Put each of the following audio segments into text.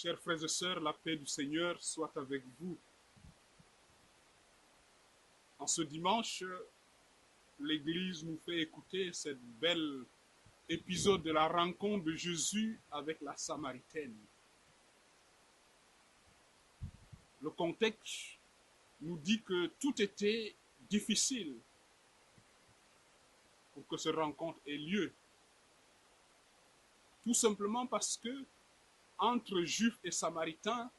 Chers frères et sœurs, la paix du Seigneur soit avec vous. En ce dimanche, l'Église nous fait écouter cette belle épisode de la rencontre de Jésus avec la Samaritaine. Le contexte nous dit que tout était difficile pour que cette rencontre ait lieu. Tout simplement parce que entre Juifs et Samaritains,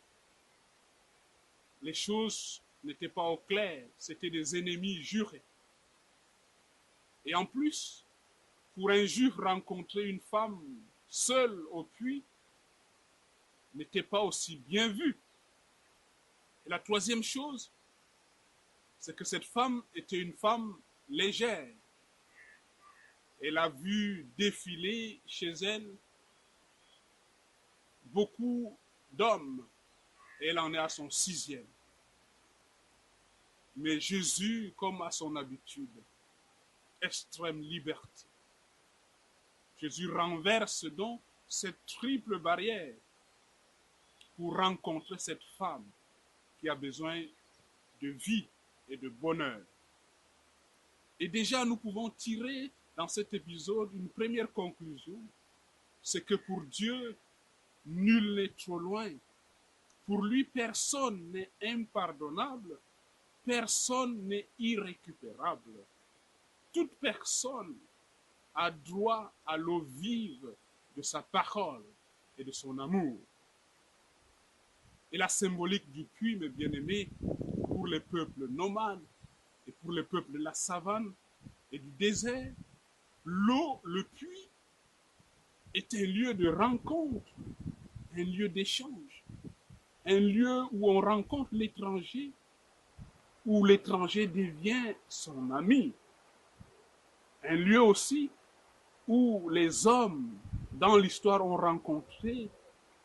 les choses n'étaient pas au clair, c'étaient des ennemis jurés. Et en plus, pour un Juif, rencontrer une femme seule au puits n'était pas aussi bien vu. Et la troisième chose, c'est que cette femme était une femme légère. Elle a vu défiler chez elle beaucoup d'hommes. Et elle en est à son 6e. Mais Jésus, comme à son habitude, extrême liberté. Jésus renverse donc cette triple barrière pour rencontrer cette femme qui a besoin de vie et de bonheur. Et déjà, nous pouvons tirer dans cet épisode une première conclusion, c'est que pour Dieu, nul n'est trop loin. Pour lui, personne n'est impardonnable, personne n'est irrécupérable. Toute personne a droit à l'eau vive de sa parole et de son amour. Et la symbolique du puits, mes bien-aimés, pour les peuples nomades et pour les peuples de la savane et du désert, l'eau, le puits, est un lieu de rencontre, un lieu d'échange, un lieu où on rencontre l'étranger, où l'étranger devient son ami, un lieu aussi où les hommes dans l'histoire ont rencontré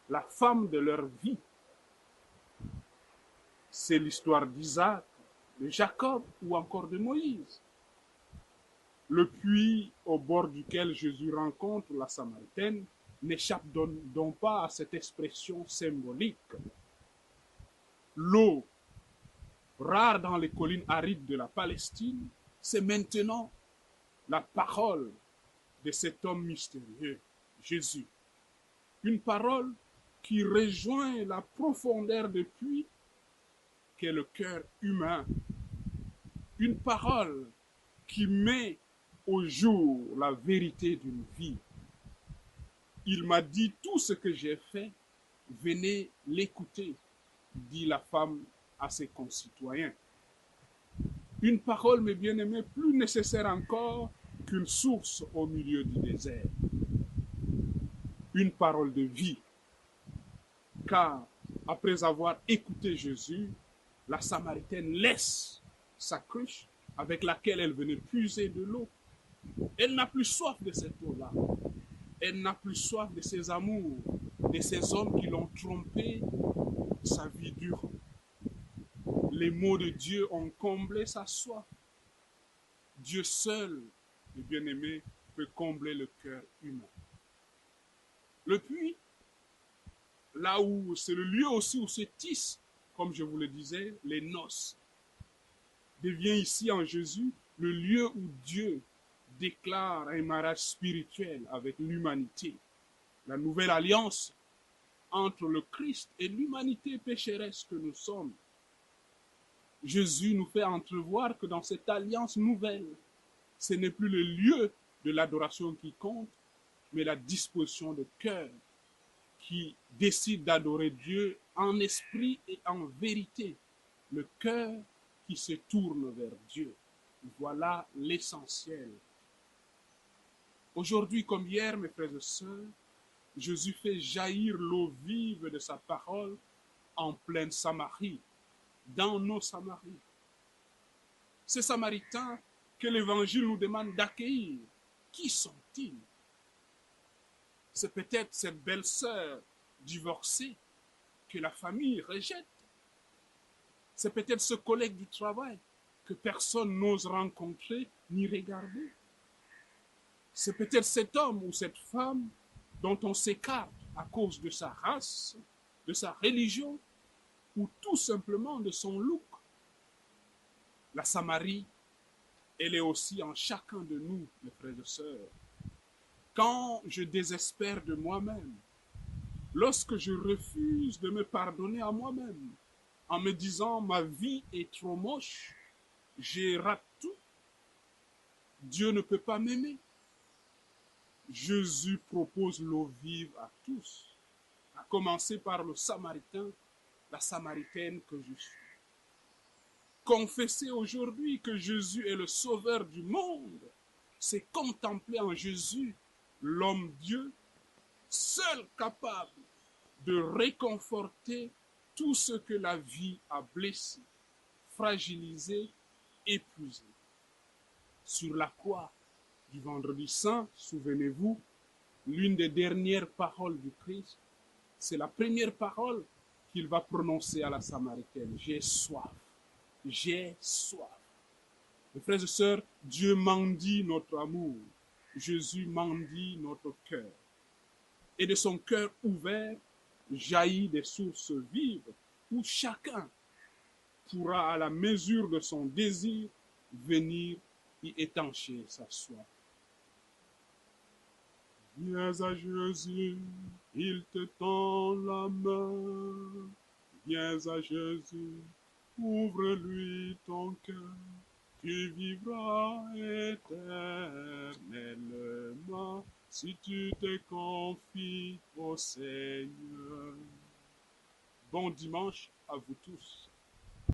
la femme de leur vie. C'est l'histoire d'Isaac, de Jacob ou encore de Moïse. Le puits au bord duquel Jésus rencontre la Samaritaine n'échappe donc pas à cette expression symbolique. L'eau, rare dans les collines arides de la Palestine, c'est maintenant la parole de cet homme mystérieux, Jésus. Une parole qui rejoint la profondeur du puits qu'est le cœur humain. Une parole qui met au jour la vérité d'une vie. Il m'a dit tout ce que j'ai fait, venez l'écouter, dit la femme à ses concitoyens. Une parole, mes bien-aimés, plus nécessaire encore qu'une source au milieu du désert. Une parole de vie. Car après avoir écouté Jésus, la Samaritaine laisse sa cruche avec laquelle elle venait puiser de l'eau. Elle n'a plus soif de cette eau-là. Elle n'a plus soif de ses amours, de ces hommes qui l'ont trompée sa vie durant. Les mots de Dieu ont comblé sa soif. Dieu seul, le bien-aimé, peut combler le cœur humain. Le puits, là où c'est le lieu aussi où se tissent, comme je vous le disais, les noces, devient ici en Jésus le lieu où Dieu déclare un mariage spirituel avec l'humanité, la nouvelle alliance entre le Christ et l'humanité pécheresse que nous sommes. Jésus nous fait entrevoir que dans cette alliance nouvelle, ce n'est plus le lieu de l'adoration qui compte, mais la disposition de cœur qui décide d'adorer Dieu en esprit et en vérité. Le cœur qui se tourne vers Dieu. Voilà l'essentiel. Aujourd'hui comme hier, mes frères et sœurs, Jésus fait jaillir l'eau vive de sa parole en pleine Samarie, dans nos Samaries. Ces Samaritains que l'Évangile nous demande d'accueillir, qui sont-ils? C'est peut-être cette belle-sœur divorcée que la famille rejette. C'est peut-être ce collègue du travail que personne n'ose rencontrer ni regarder. C'est peut-être cet homme ou cette femme dont on s'écarte à cause de sa race, de sa religion ou tout simplement de son look. La Samarie, elle est aussi en chacun de nous, mes frères et sœurs. Quand je désespère de moi-même, lorsque je refuse de me pardonner à moi-même, en me disant ma vie est trop moche, j'ai raté tout, Dieu ne peut pas m'aimer. Jésus propose l'eau vive à tous, à commencer par le Samaritain, la Samaritaine que je suis. Confesser aujourd'hui que Jésus est le sauveur du monde, c'est contempler en Jésus l'homme-dieu, seul capable de réconforter tout ce que la vie a blessé, fragilisé, épuisé. Sur la croix du Vendredi Saint, souvenez-vous, l'une des dernières paroles du Christ, c'est la première parole qu'il va prononcer à la Samaritaine. J'ai soif. J'ai soif. Mes frères et sœurs, Dieu mendie notre amour. Jésus mendie notre cœur. Et de son cœur ouvert jaillit des sources vives où chacun pourra, à la mesure de son désir, venir y étancher sa soif. Viens à Jésus, il te tend la main. Viens à Jésus, ouvre-lui ton cœur. Tu vivras éternellement si tu te confies au Seigneur. Bon dimanche à vous tous.